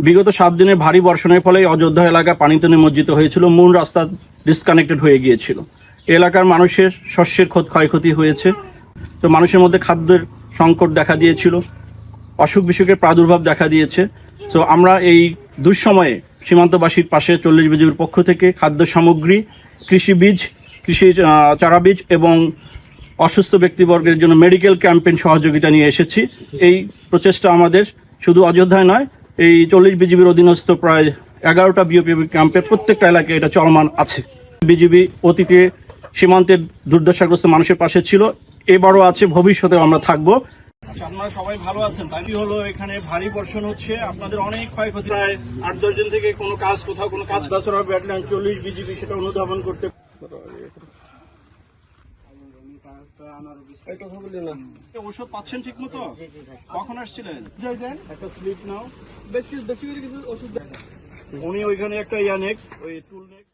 বিগত 7 দিনে ভারী বর্ষণের ফলে অযোধ্যা এলাকা পানিতে নিমজ্জিত হয়েছিল, মূল রাস্তা ডিসকানেক্টেড হয়ে গিয়েছিল। এলাকার মানুষের শস্যের ক্ষয়ক্ষতি হয়েছে। তো মানুষের মধ্যে খাদ্যের সংকট দেখা দিয়েছিল, অসুখ বিসুখের প্রাদুর্ভাব দেখা দিয়েছে। তো আমরা এই দুঃসময়ে সীমান্তবাসীর পাশে 40 বিজিবির পক্ষ থেকে খাদ্য সামগ্রী, কৃষি চারা বীজ এবং অসুস্থ ব্যক্তিবর্গের জন্য মেডিকেল ক্যাম্পেইন সহযোগিতা নিয়ে এসেছি। এই প্রচেষ্টা আমাদের শুধু অযোধ্যায় নয়, এই 40 বিজিবির অধীনস্থ প্রায় 11টা বিওপিপি ক্যাম্পে প্রত্যেকটা এলাকায় এটা চলমান আছে। বিজিবি অতীতে সীমান্তের দুর্দশাগ্রস্ত মানুষের পাশে ছিল, এবারও আছে, ভবিষ্যতেও আমরা থাকবো। আপনারা সবাই ভালো আছেন? তাই হলো এখানে ভারী বর্ষণ হচ্ছে, আপনাদের অনেক ক্ষয়ক্ষতি। প্রায় 8-10 দিন থেকে কোথাও কোনো কাজ তাছাড়া ব্যাটল্যান্ড 40 বিজিবি সেটা অনুধাবন করতে ওষুধ পাচ্ছেন ঠিক মতো? কখন আসছিলেন? একটা স্লিপ নাও, উনি ওইখানে একটা ওই টুল নেক